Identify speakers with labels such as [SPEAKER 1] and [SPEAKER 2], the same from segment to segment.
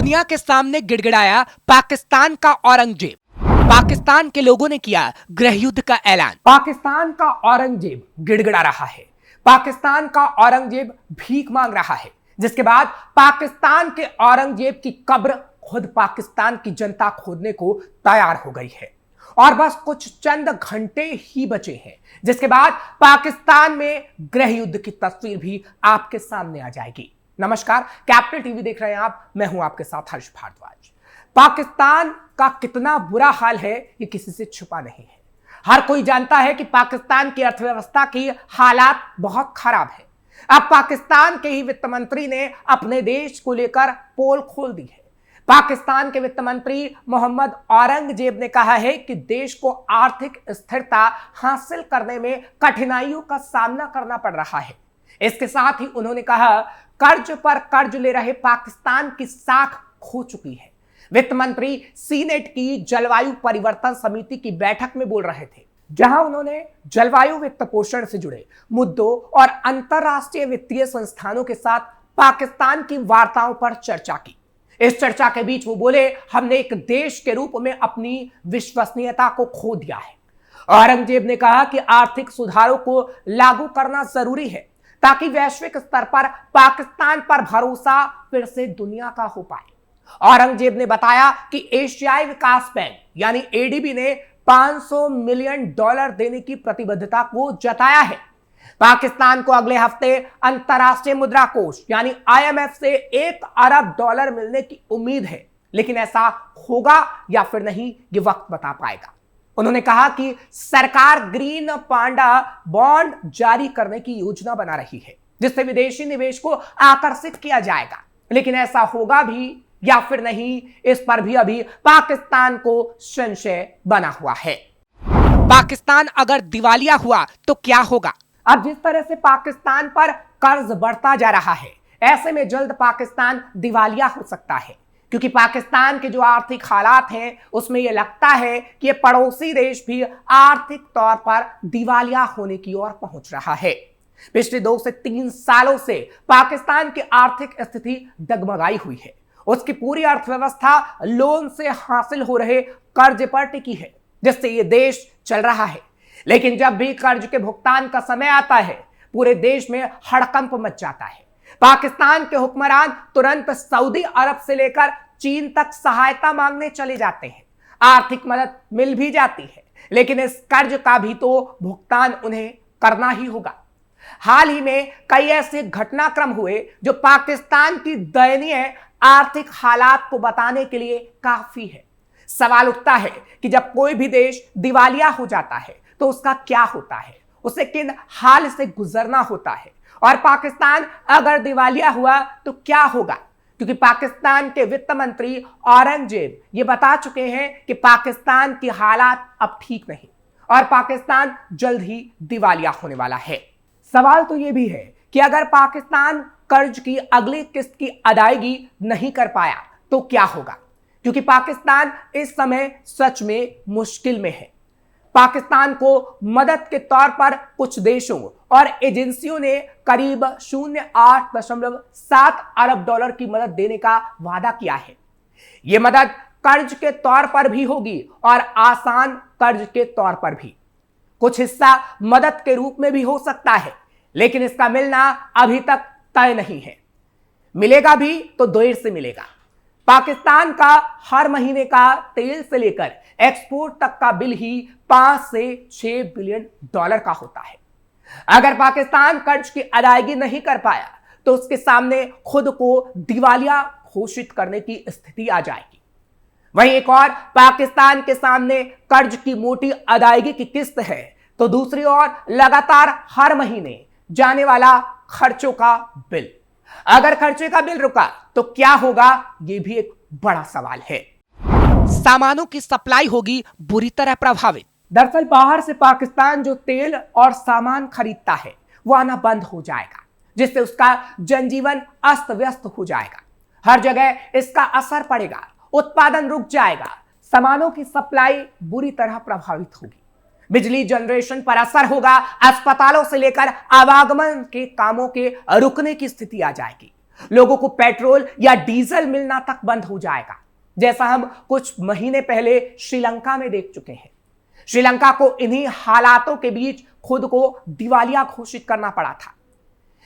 [SPEAKER 1] दुनिया के सामने गिड़गिड़ाया पाकिस्तान का औरंगजेब। पाकिस्तान के लोगों ने किया गृह युद्ध का ऐलान। पाकिस्तान का औरंगजेब गिड़गिड़ा रहा है। पाकिस्तान का औरंगजेब भीख मांग रहा है, जिसके बाद पाकिस्तान के औरंगजेब की कब्र खुद पाकिस्तान की जनता खोदने को तैयार हो गई है। और बस कुछ चंद घंटे ही बचे हैं, जिसके बाद पाकिस्तान में गृह युद्ध की तस्वीर भी आपके सामने आ जाएगी। नमस्कार, कैपिटल टीवी देख रहे हैं आप, मैं हूं आपके साथ हर्ष भारद्वाज। पाकिस्तान का कितना बुरा हाल है ये किसी से छुपा नहीं है। हर कोई जानता है कि पाकिस्तान की अर्थव्यवस्था की हालात बहुत खराब है। अब पाकिस्तान के ही वित्त मंत्री ने अपने देश को लेकर पोल खोल दी है। पाकिस्तान के वित्त मंत्री मोहम्मद औरंगजेब ने कहा है कि देश को आर्थिक स्थिरता हासिल करने में कठिनाइयों का सामना करना पड़ रहा है। इसके साथ ही उन्होंने कहा, कर्ज पर कर्ज ले रहे पाकिस्तान की साख खो चुकी है। वित्त मंत्री सीनेट की जलवायु परिवर्तन समिति की बैठक में बोल रहे थे, जहां उन्होंने जलवायु वित्त पोषण से जुड़े मुद्दों और अंतरराष्ट्रीय वित्तीय संस्थानों के साथ पाकिस्तान की वार्ताओं पर चर्चा की। इस चर्चा के बीच वो बोले, हमने एक देश के रूप में अपनी विश्वसनीयता को खो दिया है। औरंगजेब ने कहा कि आर्थिक सुधारों को लागू करना जरूरी है ताकि वैश्विक स्तर पर पाकिस्तान पर भरोसा फिर से दुनिया का हो पाए। औरंगजेब ने बताया कि एशियाई विकास बैंक यानी एडीबी ने $500 मिलियन देने की प्रतिबद्धता को जताया है। पाकिस्तान को अगले हफ्ते अंतरराष्ट्रीय मुद्रा कोष यानी आईएमएफ से $1 अरब मिलने की उम्मीद है, लेकिन ऐसा होगा या फिर नहीं ये वक्त बता पाएगा। उन्होंने कहा कि सरकार ग्रीन पांडा बॉन्ड जारी करने की योजना बना रही है, जिससे विदेशी निवेश को आकर्षित किया जाएगा, लेकिन ऐसा होगा भी या फिर नहीं, इस पर भी अभी पाकिस्तान को संशय बना हुआ है। पाकिस्तान अगर दिवालिया हुआ तो क्या होगा? अब जिस तरह से पाकिस्तान पर कर्ज बढ़ता जा रहा है, ऐसे में जल्द पाकिस्तान दिवालिया हो सकता है, क्योंकि पाकिस्तान के जो आर्थिक हालात हैं उसमें यह लगता है कि ये पड़ोसी देश भी आर्थिक तौर पर दिवालिया होने की ओर पहुंच रहा है। पिछले 2 से 3 सालों से पाकिस्तान की आर्थिक स्थिति डगमगाई हुई है। उसकी पूरी अर्थव्यवस्था लोन से हासिल हो रहे कर्ज पर टिकी है, जिससे ये देश चल रहा है। लेकिन जब भी कर्ज के भुगतान का समय आता है, पूरे देश में हड़कंप मच जाता है। पाकिस्तान के हुक्मरान तुरंत सऊदी अरब से लेकर चीन तक सहायता मांगने चले जाते हैं। आर्थिक मदद मिल भी जाती है, लेकिन इस कर्ज का भी तो भुगतान उन्हें करना ही होगा। हाल ही में कई ऐसे घटनाक्रम हुए जो पाकिस्तान की दयनीय आर्थिक हालात को बताने के लिए काफी है। सवाल उठता है कि जब कोई भी देश दिवालिया हो जाता है तो उसका क्या होता है, उसे किन हाल से गुजरना होता है, और पाकिस्तान अगर दिवालिया हुआ तो क्या होगा, क्योंकि पाकिस्तान के वित्त मंत्री औरंगजेब ये बता चुके हैं कि पाकिस्तान की हालात अब ठीक नहीं और पाकिस्तान जल्द ही दिवालिया होने वाला है। सवाल तो ये भी है कि अगर पाकिस्तान कर्ज की अगली किस्त की अदायगी नहीं कर पाया तो क्या होगा, क्योंकि पाकिस्तान इस समय सच में मुश्किल में है। पाकिस्तान को मदद के तौर पर कुछ देशों और एजेंसियों ने करीब 08.7 अरब डॉलर की मदद देने का वादा किया है। यह मदद कर्ज के तौर पर भी होगी और आसान कर्ज के तौर पर भी। कुछ हिस्सा मदद के रूप में भी हो सकता है, लेकिन इसका मिलना अभी तक तय नहीं है। मिलेगा भी तो देर से मिलेगा। पाकिस्तान का हर महीने का तेल से लेकर एक्सपोर्ट तक का बिल ही 5 से 6 बिलियन डॉलर का होता है। अगर पाकिस्तान कर्ज की अदायगी नहीं कर पाया तो उसके सामने खुद को दिवालिया घोषित करने की स्थिति आ जाएगी। वहीं एक और पाकिस्तान के सामने कर्ज की मोटी अदायगी की किस्त है, तो दूसरी ओर लगातार हर महीने जाने वाला खर्चों का बिल। अगर खर्चे का बिल रुका तो क्या होगा, यह भी एक बड़ा सवाल है। सामानों की सप्लाई होगी बुरी तरह प्रभावित। दरअसल बाहर से पाकिस्तान जो तेल और सामान खरीदता है वो आना बंद हो जाएगा, जिससे उसका जनजीवन अस्त व्यस्त हो जाएगा। हर जगह इसका असर पड़ेगा, उत्पादन रुक जाएगा, सामानों की सप्लाई बुरी तरह प्रभावित होगी, बिजली जनरेशन पर असर होगा, अस्पतालों से लेकर आवागमन के कामों के रुकने की स्थिति आ जाएगी। लोगों को पेट्रोल या डीजल मिलना तक बंद हो जाएगा, जैसा हम कुछ महीने पहले श्रीलंका में देख चुके हैं। श्रीलंका को इन्हीं हालातों के बीच खुद को दिवालिया घोषित करना पड़ा था।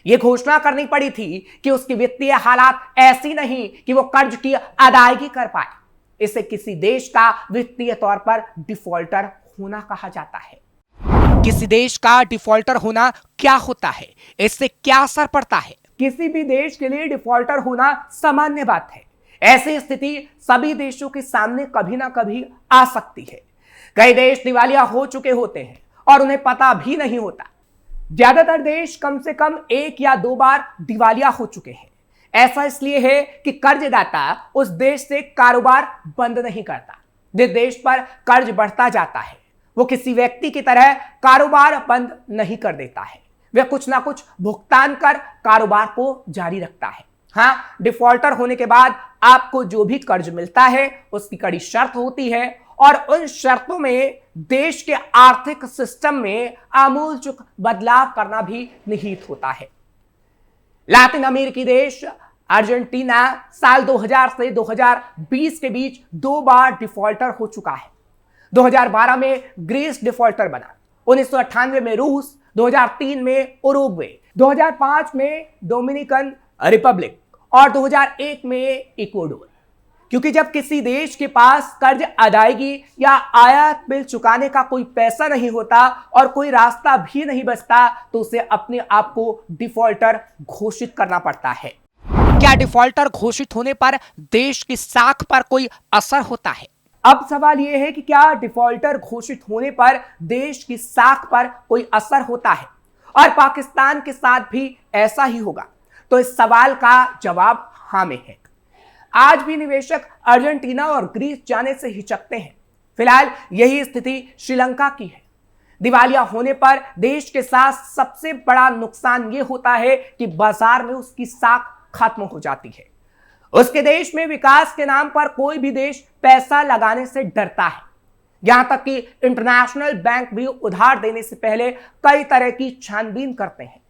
[SPEAKER 1] यह घोषणा करनी पड़ी थी कि उसकी वित्तीय हालात ऐसी नहीं कि वो कर्ज की अदायगी कर पाए। इसे किसी देश का वित्तीय तौर पर डिफॉल्टर होना कहा जाता है। किसी देश का डिफॉल्टर होना क्या होता है, इससे क्या असर पड़ता है? किसी भी देश के लिए डिफॉल्टर होना सामान्य बात है। ऐसी स्थिति सभी देशों के सामने कभी ना कभी आ सकती है। कई देश दिवालिया हो चुके होते हैं और उन्हें पता भी नहीं होता। ज्यादातर देश कम से कम 1 या 2 बार दिवालिया हो चुके हैं। ऐसा इसलिए है कि कर्जदाता उस देश से कारोबार बंद नहीं करता। जिस देश पर कर्ज बढ़ता जाता है वो किसी व्यक्ति की तरह कारोबार बंद नहीं कर देता है। वह कुछ ना कुछ भुगतान कर कारोबार को जारी रखता है। हाँ, डिफॉल्टर होने के बाद आपको जो भी कर्ज मिलता है उसकी कड़ी शर्त होती है और उन शर्तों में देश के आर्थिक सिस्टम में आमूलचूल बदलाव करना भी निहित होता है। लैटिन अमेरिकी देश अर्जेंटीना साल 2000 से 2020 के बीच 2 बार डिफॉल्टर हो चुका है। 2012 में ग्रीस डिफॉल्टर बना, 1998 में रूस, 2003 में उरुग्वे, 2005 में डोमिनिकन रिपब्लिक और 2001 में इक्वाडोर। क्योंकि जब किसी देश के पास कर्ज अदायगी या आयात बिल चुकाने का कोई पैसा नहीं होता और कोई रास्ता भी नहीं बचता तो उसे अपने आप को डिफॉल्टर घोषित करना पड़ता है। क्या डिफॉल्टर घोषित होने पर देश की साख पर कोई असर होता है? अब सवाल यह है कि क्या डिफॉल्टर घोषित होने पर देश की साख पर कोई असर होता है और पाकिस्तान के साथ भी ऐसा ही होगा? तो इस सवाल का जवाब हाँ में है। आज भी निवेशक अर्जेंटीना और ग्रीस जाने से हिचकते हैं। फिलहाल यही स्थिति श्रीलंका की है। दिवालिया होने पर देश के साथ सबसे बड़ा नुकसान यह होता है कि बाजार में उसकी साख खत्म हो जाती है। उसके देश में विकास के नाम पर कोई भी देश पैसा लगाने से डरता है। यहां तक कि इंटरनेशनल बैंक भी उधार देने से पहले कई तरह की छानबीन करते हैं।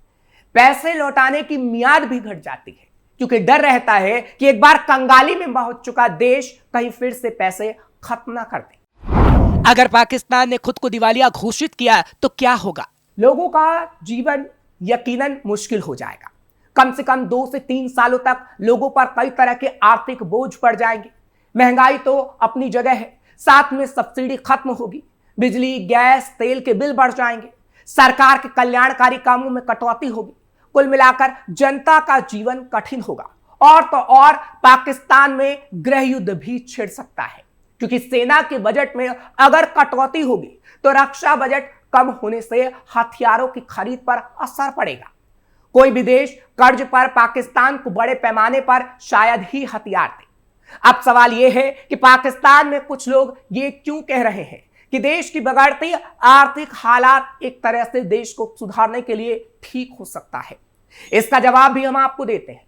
[SPEAKER 1] पैसे लौटाने की मियाद भी घट जाती है क्योंकि डर रहता है कि एक बार कंगाली में पहुंच चुका देश कहीं फिर से पैसे खत्म ना कर दे। अगर पाकिस्तान ने खुद को दिवालिया घोषित किया तो क्या होगा? लोगों का जीवन यकीनन मुश्किल हो जाएगा। कम से कम 2 से 3 सालों तक लोगों पर कई तरह के आर्थिक बोझ पड़ जाएंगे। महंगाई तो अपनी जगह है, साथ में सब्सिडी खत्म होगी, बिजली, गैस, तेल के बिल बढ़ जाएंगे, सरकार के कल्याणकारी कामों में कटौती होगी। कुल मिलाकर जनता का जीवन कठिन होगा और तो और पाकिस्तान में गृह युद्ध भी छिड़ सकता है क्योंकि सेना के बजट में अगर कटौती होगी तो रक्षा बजट कम होने से हथियारों की खरीद पर असर पड़ेगा। कोई भी देश कर्ज पर पाकिस्तान को बड़े पैमाने पर शायद ही हथियार दे। अब सवाल यह है कि पाकिस्तान में कुछ लोग ये क्यों कह रहे हैं कि देश की बिगड़ती आर्थिक हालात एक तरह से देश को सुधारने के लिए ठीक हो सकता है। इसका जवाब भी हम आपको देते हैं।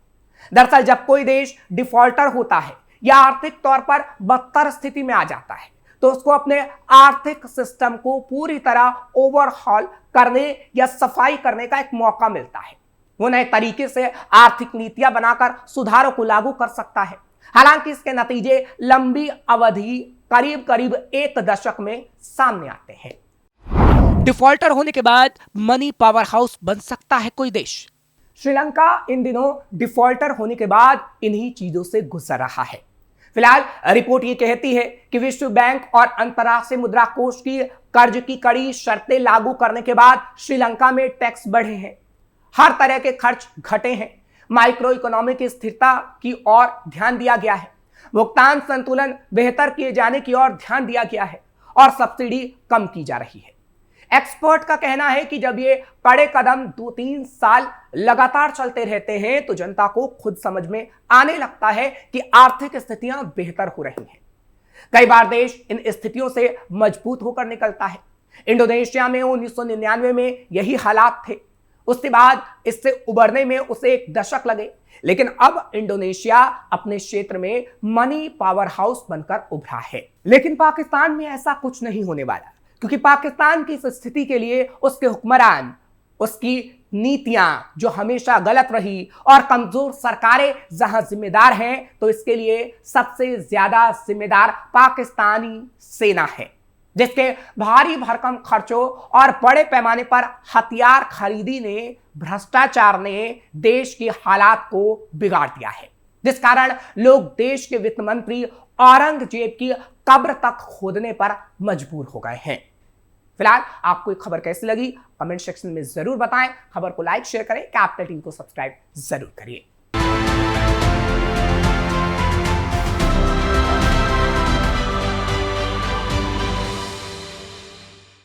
[SPEAKER 1] दरअसल जब कोई देश डिफॉल्टर होता है या आर्थिक तौर पर बदतर स्थिति में आ जाता है तो उसको अपने आर्थिक सिस्टम को पूरी तरह ओवरहॉल करने या सफाई करने का एक मौका मिलता है। वो नए तरीके से आर्थिक नीतियां बनाकर सुधारों को लागू कर सकता है। हालांकि इसके नतीजे लंबी अवधि करीब करीब 1 दशक में सामने आते हैं। डिफॉल्टर होने के बाद मनी पावर हाउस बन सकता है कोई देश? श्रीलंका इन दिनों डिफॉल्टर होने के बाद इन्हीं चीजों से गुजर रहा है। फिलहाल रिपोर्ट ये कहती है कि विश्व बैंक और अंतर्राष्ट्रीय मुद्रा कोष की कर्ज की कड़ी शर्तें लागू करने के बाद श्रीलंका में टैक्स बढ़े हैं, हर तरह के खर्च घटे हैं, माइक्रो इकोनॉमी की स्थिरता की ओर ध्यान दिया गया है, भुगतान संतुलन बेहतर किए जाने की ओर ध्यान दिया गया है और सब्सिडी कम की जा रही है। एक्सपर्ट का कहना है कि जब ये कड़े कदम 2-3 साल लगातार चलते रहते हैं तो जनता को खुद समझ में आने लगता है कि आर्थिक स्थितियां बेहतर हो रही हैं। कई बार देश इन स्थितियों से मजबूत होकर निकलता है। इंडोनेशिया में 1999 में यही हालात थे। उसके बाद इससे उबरने में उसे 1 दशक लगे, लेकिन अब इंडोनेशिया अपने क्षेत्र में मनी पावर हाउस बनकर उभरा है। लेकिन पाकिस्तान में ऐसा कुछ नहीं होने वाला क्योंकि पाकिस्तान की इस स्थिति के लिए उसके हुक्मरान उसकी नीतियां जो हमेशा गलत रही और कमजोर सरकारें जहां जिम्मेदार हैं, तो इसके लिए सबसे ज्यादा जिम्मेदार पाकिस्तानी सेना है, जिसके भारी भरकम खर्चों और बड़े पैमाने पर हथियार खरीदी ने, भ्रष्टाचार ने देश के हालात को बिगाड़ दिया है, जिस कारण लोग देश के वित्त मंत्री औरंगजेब की कब्र तक खोदने पर मजबूर हो गए हैं। फिलहाल आपको ये खबर कैसी लगी कमेंट सेक्शन में जरूर बताएं। खबर को लाइक शेयर करें, कैपिटल टीवी को सब्सक्राइब जरूर करिए।